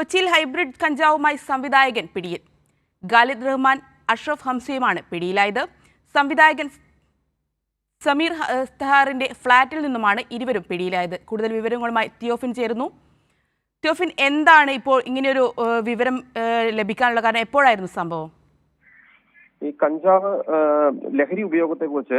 കൊച്ചിയിൽ ഹൈബ്രിഡ് കഞ്ചാവുമായി സംവിധായകൻ പിടിയിൽ. ഖാലിദ് റഹ്മാൻ, അഷ്റഫ് ഹംസയുമാണ് പിടിയിലായത്. സംവിധായകൻ സമീർ തഹാറിന്റെ ഫ്ളാറ്റിൽ നിന്നുമാണ് ഇരുവരും പിടിയിലായത്. കൂടുതൽ വിവരങ്ങളുമായി തിയോഫിൻ ചേരുന്നു. തിയോഫിൻ, എന്താണ് ഇപ്പോൾ ഇങ്ങനെയൊരു വിവരം ലഭിക്കാനുള്ള കാരണം? എപ്പോഴായിരുന്നു സംഭവം? ഈ കഞ്ചാവ് ലഹരി ഉപയോഗത്തെക്കുറിച്ച്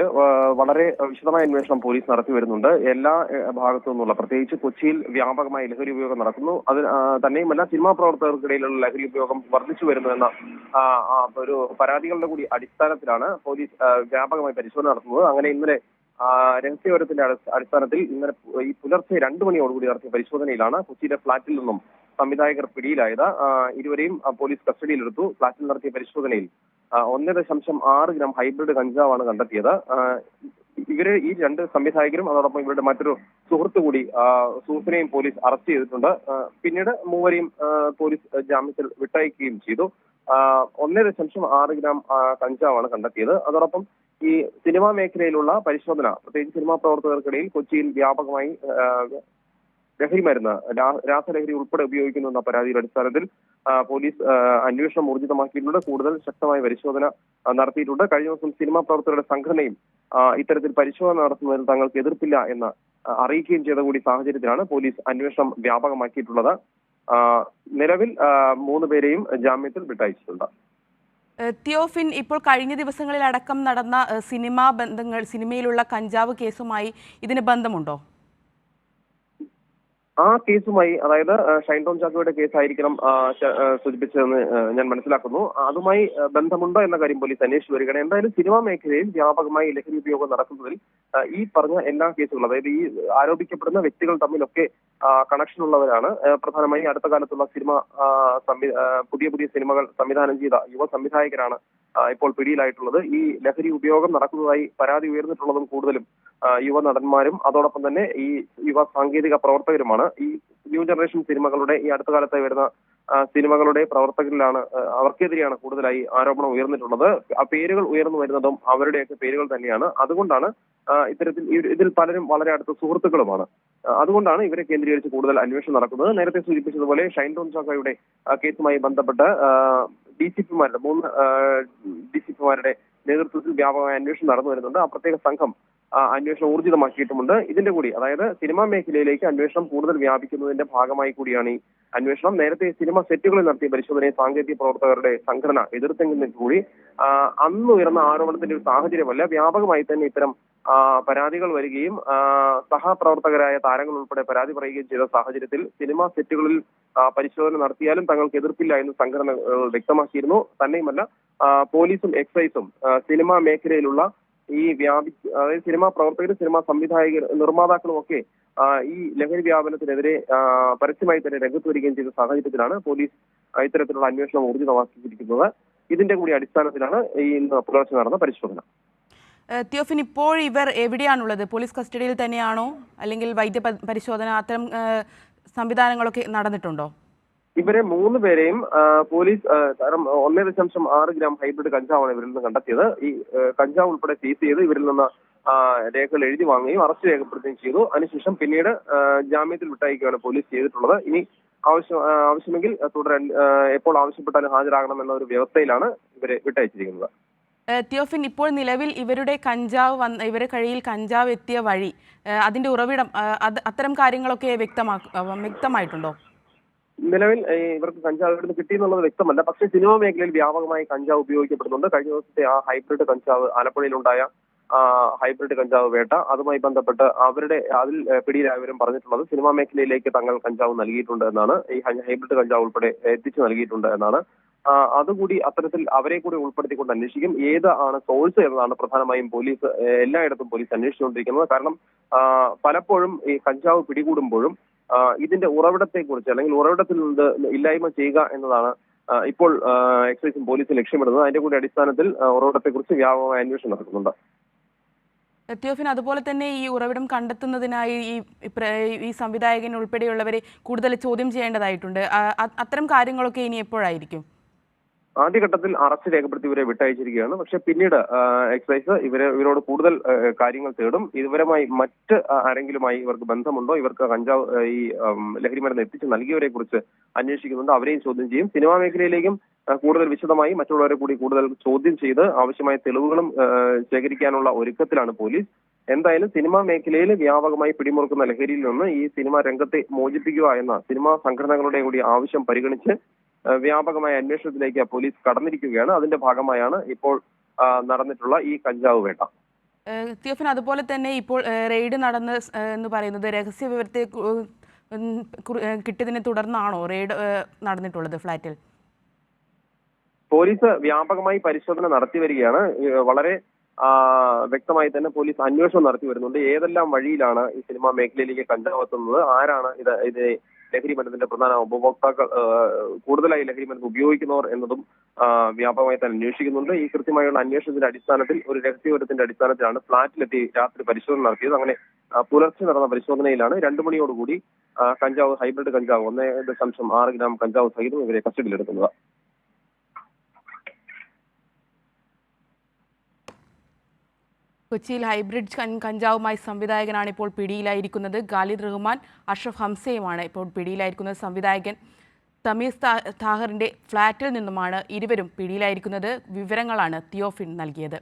വളരെ വിശദമായ അന്വേഷണം പോലീസ് നടത്തി വരുന്നുണ്ട്. എല്ലാ ഭാഗത്തു നിന്നുള്ള, പ്രത്യേകിച്ച് കൊച്ചിയിൽ വ്യാപകമായ ലഹരി ഉപയോഗം നടക്കുന്നു. അത് തന്നെയുമല്ല, സിനിമാ പ്രവർത്തകർക്കിടയിലുള്ള ലഹരി ഉപയോഗം വർദ്ധിച്ചു വരുന്നുവെന്ന ഒരു പരാതികളുടെ കൂടി അടിസ്ഥാനത്തിലാണ് പോലീസ് വ്യാപകമായി പരിശോധന നടത്തുന്നത്. അങ്ങനെ ഇന്നലെ രഹസ്യവിവരത്തിന്റെ അടിസ്ഥാനത്തിൽ ഇന്നലെ ഈ പുലർച്ചെ 2 മണിയോടുകൂടി നടത്തിയ പരിശോധനയിലാണ് കൊച്ചിയിലെ ഫ്ളാറ്റിൽ നിന്നും സംവിധായകർ പിടിയിലായത്. ഇരുവരെയും പോലീസ് കസ്റ്റഡിയിലെടുത്തു. ഫ്ളാറ്റിൽ നടത്തിയ പരിശോധനയിൽ 1.6 ഗ്രാം ഹൈബ്രിഡ് കഞ്ചാവാണ് കണ്ടെത്തിയത്. ഈ 2 സംവിധായകരും അതോടൊപ്പം ഇവരുടെ മറ്റൊരു സുഹൃത്തിനെയും പോലീസ് അറസ്റ്റ് ചെയ്തിട്ടുണ്ട്. പിന്നീട് മൂവരെയും പോലീസ് ജാമ്യത്തിൽ വിട്ടയക്കുകയും ചെയ്തു. 1.6 ഗ്രാം കഞ്ചാവാണ് കണ്ടെത്തിയത്. അതോടൊപ്പം ഈ സിനിമാ മേഖലയിലുള്ള പരിശോധന, പ്രത്യേകിച്ച് സിനിമാ പ്രവർത്തകർക്കിടയിൽ കൊച്ചിയിൽ വ്യാപകമായി ലഹരി മരുന്ന്, രാസലഹരി ഉൾപ്പെടെ ഉപയോഗിക്കുന്നു എന്ന പരാതിയുടെ അടിസ്ഥാനത്തിൽ പോലീസ് അന്വേഷണം ഊർജിതമാക്കിയിട്ടുണ്ട്. കൂടുതൽ ശക്തമായ പരിശോധന നടത്തിയിട്ടുണ്ട്. കഴിഞ്ഞ ദിവസം സിനിമാ പ്രവർത്തകരുടെ സംഘടനയും ഇത്തരത്തിൽ പരിശോധന നടത്തുന്നതിൽ തങ്ങൾക്ക് എതിർപ്പില്ല എന്ന് അറിയിക്കുകയും ചെയ്ത കൂടി സാഹചര്യത്തിലാണ് പോലീസ് അന്വേഷണം വ്യാപകമാക്കിയിട്ടുള്ളത്. നിലവിൽ 3 പേരെയും ജാമ്യത്തിൽ വിട്ടയച്ചിട്ടുണ്ട്. തിയോഫിൻ, ഇപ്പോൾ കഴിഞ്ഞ ദിവസങ്ങളിലടക്കം നടന്ന സിനിമയിലുള്ള കഞ്ചാവ് കേസുമായി ഇതിന് ബന്ധമുണ്ടോ? ആ കേസുമായി, അതായത് ഷൈൻ ടോം ചാക്കോയുടെ കേസായിരിക്കണം സൂചിപ്പിച്ചതെന്ന് ഞാൻ മനസ്സിലാക്കുന്നു. അതുമായി ബന്ധമുണ്ടോ എന്ന കാര്യം പോലീസ് അന്വേഷിച്ചു വരികയാണ്. എന്തായാലും സിനിമാ മേഖലയിൽ വ്യാപകമായി ലഹരി ഉപയോഗം നടക്കുന്നതിൽ ഈ പറഞ്ഞ എല്ലാ കേസുകളും, അതായത് ഈ ആരോപിക്കപ്പെടുന്ന വ്യക്തികൾ തമ്മിലൊക്കെ കണക്ഷൻ ഉള്ളവരാണ്. പ്രധാനമായി അടുത്ത കാലത്തുള്ള പുതിയ സിനിമകൾ സംവിധാനം ചെയ്ത യുവ സംവിധായകരാണ് ഇപ്പോൾ പിടിയിലായിട്ടുള്ളത്. ഈ ലഹരി ഉപയോഗം നടക്കുന്നതായി പരാതി ഉയർന്നിട്ടുള്ളതും കൂടുതലും യുവ നടന്മാരും അതോടൊപ്പം തന്നെ ഈ യുവ സാങ്കേതിക പ്രവർത്തകരുമാണ്. ഈ ന്യൂ ജനറേഷൻ സിനിമകളുടെ, ഈ അടുത്ത കാലത്തായി വരുന്ന സിനിമകളുടെ പ്രവർത്തകരിലാണ്, അവർക്കെതിരെയാണ് കൂടുതലായി ആരോപണം ഉയർന്നിട്ടുള്ളത്. ആ പേരുകൾ ഉയർന്നു വരുന്നതും അവരുടെയൊക്കെ പേരുകൾ തന്നെയാണ്. അതുകൊണ്ടാണ് ഇതിൽ പലരും വളരെ അടുത്ത സുഹൃത്തുക്കളുമാണ്. അതുകൊണ്ടാണ് ഇവരെ കേന്ദ്രീകരിച്ച് കൂടുതൽ അന്വേഷണം നടക്കുന്നത്. നേരത്തെ സൂചിപ്പിച്ചതുപോലെ ഷൈൻ ടോം ചാക്കോയുടെ കേസുമായി ബന്ധപ്പെട്ട് DCPമാരുടെ 3 DCPമാരുടെ നേതൃത്വത്തിൽ വ്യാപകമായ അന്വേഷണം നടന്നു വരുന്നുണ്ട്. ആ പ്രത്യേക സംഘം അന്വേഷണം ഊർജിതമാക്കിയിട്ടുമുണ്ട്. ഇതിന്റെ കൂടി, അതായത് സിനിമാ മേഖലയിലേക്ക് അന്വേഷണം കൂടുതൽ വ്യാപിക്കുന്നതിന്റെ ഭാഗമായി കൂടിയാണ് ഈ അന്വേഷണം. നേരത്തെ സിനിമ സെറ്റുകളിൽ നടത്തിയ പരിശോധനയെ സാങ്കേതിക പ്രവർത്തകരുടെ സംഘടന എതിർത്തെങ്കിൽ കൂടി അന്ന് ഉയർന്ന ആരോപണത്തിന്റെ ഒരു സാഹചര്യമല്ല. വ്യാപകമായി തന്നെ ഇത്തരം പരാതികൾ വരികയും സഹപ്രവർത്തകരായ താരങ്ങൾ ഉൾപ്പെടെ പരാതി പറയുകയും ചെയ്ത സാഹചര്യത്തിൽ സിനിമാ സെറ്റുകളിൽ പരിശോധന നടത്തിയാലും തങ്ങൾക്ക് എതിർപ്പില്ല എന്ന് സംഘടന വ്യക്തമാക്കിയിരുന്നു. തന്നെയുമല്ല, പോലീസും എക്സൈസും സിനിമാ മേഖലയിലുള്ള ഈ അതായത് സിനിമാ പ്രവർത്തകരും സിനിമാ സംവിധായകർ, നിർമ്മാതാക്കളും ഒക്കെ ഈ ലഹരി വ്യാപനത്തിനെതിരെ പരസ്യമായി തന്നെ രംഗത്ത് വരികയും ചെയ്ത സാഹചര്യത്തിലാണ് പോലീസ് ഇത്തരത്തിലുള്ള അന്വേഷണം ഊർജിതമാക്കിയിരിക്കുന്നത്. ഇതിന്റെ കൂടി അടിസ്ഥാനത്തിലാണ് ഇന്ന് പുലർച്ചെ നടന്ന പരിശോധന. തിയോഫിൻ, ഇപ്പോൾ ഇവർ എവിടെയാണുള്ളത്? പോലീസ് കസ്റ്റഡിയിൽ തന്നെയാണോ, അല്ലെങ്കിൽ വൈദ്യ പരിശോധന അത്തരം സംവിധാനങ്ങളൊക്കെ നടന്നിട്ടുണ്ടോ? ഇവരെ 3 പേരെയും പോലീസ് 1.6 ഗ്രാം ഹൈബ്രിഡ് കഞ്ചാവാണ് ഇവരിൽ നിന്ന് കണ്ടെത്തിയത്. ഈ കഞ്ചാവ് ഉൾപ്പെടെ സീസ് ചെയ്ത് ഇവരിൽ നിന്ന് രേഖകൾ എഴുതി വാങ്ങുകയും അറസ്റ്റ് രേഖപ്പെടുത്തുകയും ചെയ്തു. അതിനുശേഷം പിന്നീട് ജാമ്യത്തിൽ വിട്ടയക്കുകയാണ് പോലീസ് ചെയ്തിട്ടുള്ളത്. ഇനി ആവശ്യമെങ്കിൽ തുടരാൻ എപ്പോൾ ആവശ്യപ്പെട്ടാലും ഹാജരാകണം എന്ന ഒരു വ്യവസ്ഥയിലാണ് ഇവരെ വിട്ടയച്ചിരിക്കുന്നത്. തിയോഫിൻ, ഇപ്പോൾ നിലവിൽ ഇവരുടെ കയ്യിൽ കഞ്ചാവ് എത്തിയ വഴി, അതിന്റെ ഉറവിടം, അത്തരം കാര്യങ്ങളൊക്കെ വ്യക്തമായിട്ടുണ്ടോ? നിലവിൽ ഇവർക്ക് കഞ്ചാവ് എവിടെ നിന്ന് കിട്ടിയെന്നുള്ളത് വ്യക്തമല്ല. പക്ഷേ സിനിമാ മേഖലയിൽ വ്യാപകമായി കഞ്ചാവ് ഉപയോഗിക്കപ്പെടുന്നുണ്ട്. കഴിഞ്ഞ ദിവസത്തെ ആ ഹൈബ്രിഡ് കഞ്ചാവ്, ആലപ്പുഴയിലുണ്ടായ ഹൈബ്രിഡ് കഞ്ചാവ് വേട്ട, അതുമായി ബന്ധപ്പെട്ട് അതിൽ പിടിയിലായവരും പറഞ്ഞിട്ടുള്ളത് സിനിമാ മേഖലയിലേക്ക് തങ്ങൾ കഞ്ചാവ് നൽകിയിട്ടുണ്ട് എന്നാണ്. ഈ ഹൈബ്രിഡ് കഞ്ചാവ് ഉൾപ്പെടെ എത്തിച്ചു നൽകിയിട്ടുണ്ട് എന്നാണ്. അതുകൂടി അത്തരത്തിൽ അവരെ കൂടി ഉൾപ്പെടുത്തിക്കൊണ്ട് അന്വേഷിക്കും. ഏതാണ് സോഴ്സ് എന്നതാണ് പ്രധാനമായും പോലീസ് എല്ലായിടത്തും പോലീസ് അന്വേഷിച്ചുകൊണ്ടിരിക്കുന്നത്. കാരണം പലപ്പോഴും ഈ കഞ്ചാവ് പിടികൂടുമ്പോഴും ഇതിന്റെ ഉറവിടത്തെക്കുറിച്ച്, അല്ലെങ്കിൽ ഉറവിടത്തിൽ നിന്ന് ഇല്ലായ്മ ചെയ്യുക എന്നതാണ് ഇപ്പോൾ എക്സൈസും പോലീസും ലക്ഷ്യമിടുന്നത്. അതിന്റെ കൂടി അടിസ്ഥാനത്തിൽ ഉറവിടത്തെക്കുറിച്ച് വ്യാപകമായ അന്വേഷണം നടക്കുന്നുണ്ട്. തിയോഫിൻ, അതുപോലെ തന്നെ ഈ ഉറവിടം കണ്ടെത്തുന്നതിനായി ഈ സംവിധായകൻ ഉൾപ്പെടെയുള്ളവരെ കൂടുതൽ ചോദ്യം ചെയ്യേണ്ടതായിട്ടുണ്ട്. അത്തരം കാര്യങ്ങളൊക്കെ ഇനി എപ്പോഴായിരിക്കും? ആദ്യഘട്ടത്തിൽ അറസ്റ്റ് രേഖപ്പെടുത്തി ഇവരെ വിട്ടയച്ചിരിക്കുകയാണ്. പക്ഷെ പിന്നീട് എക്സൈസ് ഇവരോട് കൂടുതൽ കാര്യങ്ങൾ തേടും. ഇവരുമായി മറ്റ് ആരെങ്കിലുമായി ഇവർക്ക് ബന്ധമുണ്ടോ, ഇവർക്ക് കഞ്ചാവ് ഈ ലഹരി മരുന്ന് എത്തിച്ച് നൽകിയവരെ കുറിച്ച് അന്വേഷിക്കുന്നുണ്ട്. അവരെയും ചോദ്യം ചെയ്യും. സിനിമാ മേഖലയിലേക്കും കൂടുതൽ വിശദമായി മറ്റുള്ളവരെ കൂടി കൂടുതൽ ചോദ്യം ചെയ്ത് ആവശ്യമായ തെളിവുകളും ശേഖരിക്കാനുള്ള ഒരുക്കത്തിലാണ് പോലീസ്. എന്തായാലും സിനിമാ മേഖലയിൽ വ്യാപകമായി പിടിമുറുക്കുന്ന ലഹരിയിൽ നിന്ന് ഈ സിനിമാ രംഗത്തെ മോചിപ്പിക്കുക എന്ന സിനിമാ സംഘടനകളുടെ കൂടി ആവശ്യം പരിഗണിച്ച് വ്യാപകമായ അന്വേഷണത്തിലേക്ക് പോലീസ് കടന്നിരിക്കുകയാണ്. അതിന്റെ ഭാഗമായാണ് ഇപ്പോൾ നടന്നിട്ടുള്ള ഈ കഞ്ചാവ് വേട്ട. തിയോഫിൻ, അതുപോലെ തന്നെ ഇപ്പോൾ റെയ്ഡ് നടന്ന് എന്ന് പറയുന്നത് രഹസ്യ വിവരത്തെ കിട്ടിയതിനെ തുടർന്നാണോ റെയ്ഡ് നടന്നിട്ടുള്ളത് ഫ്ലാറ്റിൽ? പോലീസ് വ്യാപകമായി പരിശോധന നടത്തി വരികയാണ്. വളരെ വ്യക്തമായി തന്നെ പോലീസ് അന്വേഷണം നടത്തി വരുന്നുണ്ട്. ഏതെല്ലാം വഴിയിലാണ് ഈ സിനിമാ മേഖലയിലേക്ക് കഞ്ചാവ് എത്തുന്നത്, ആരാണ് ഇത് ലഹരി മരുന്നിന്റെ പ്രധാന ഉപഭോക്താക്കൾ, കൂടുതലായി ലഹരി മരുന്ന് ഉപയോഗിക്കുന്നവർ എന്നതും വ്യാപകമായി തന്നെ അന്വേഷിക്കുന്നുണ്ട്. ഈ കൃത്യമായുള്ള അന്വേഷണത്തിന്റെ അടിസ്ഥാനത്തിൽ ഒരു രഹസ്യവിവരത്തിന്റെ അടിസ്ഥാനത്തിലാണ് ഫ്ളാറ്റിലെത്തി രാത്രി പരിശോധന നടത്തിയത്. അങ്ങനെ പുലർച്ചെ നടന്ന പരിശോധനയിലാണ് 2 മണിയോടുകൂടി കഞ്ചാവ്, ഹൈബ്രിഡ് കഞ്ചാവ് 1.6 ഗ്രാം കഞ്ചാവ് സഹിതം ഇവരെ കസ്റ്റഡിയിലെടുക്കുന്നത്. കൊച്ചിയിൽ ഹൈബ്രിഡ് കഞ്ചാവുമായി സംവിധായകനാണ് ഇപ്പോൾ പിടിയിലായിരിക്കുന്നത്. ഖാലിദ് റഹ്മാൻ, അഷ്റഫ് ഹംസയുമാണ് ഇപ്പോൾ പിടിയിലായിരിക്കുന്നത്. സംവിധായകൻ തമീർ താഹറിന്റെ ഫ്ളാറ്റിൽ നിന്നുമാണ് ഇരുവരും പിടിയിലായിരിക്കുന്നത്. വിവരങ്ങളാണ് തിയോഫിൻ നൽകിയത്.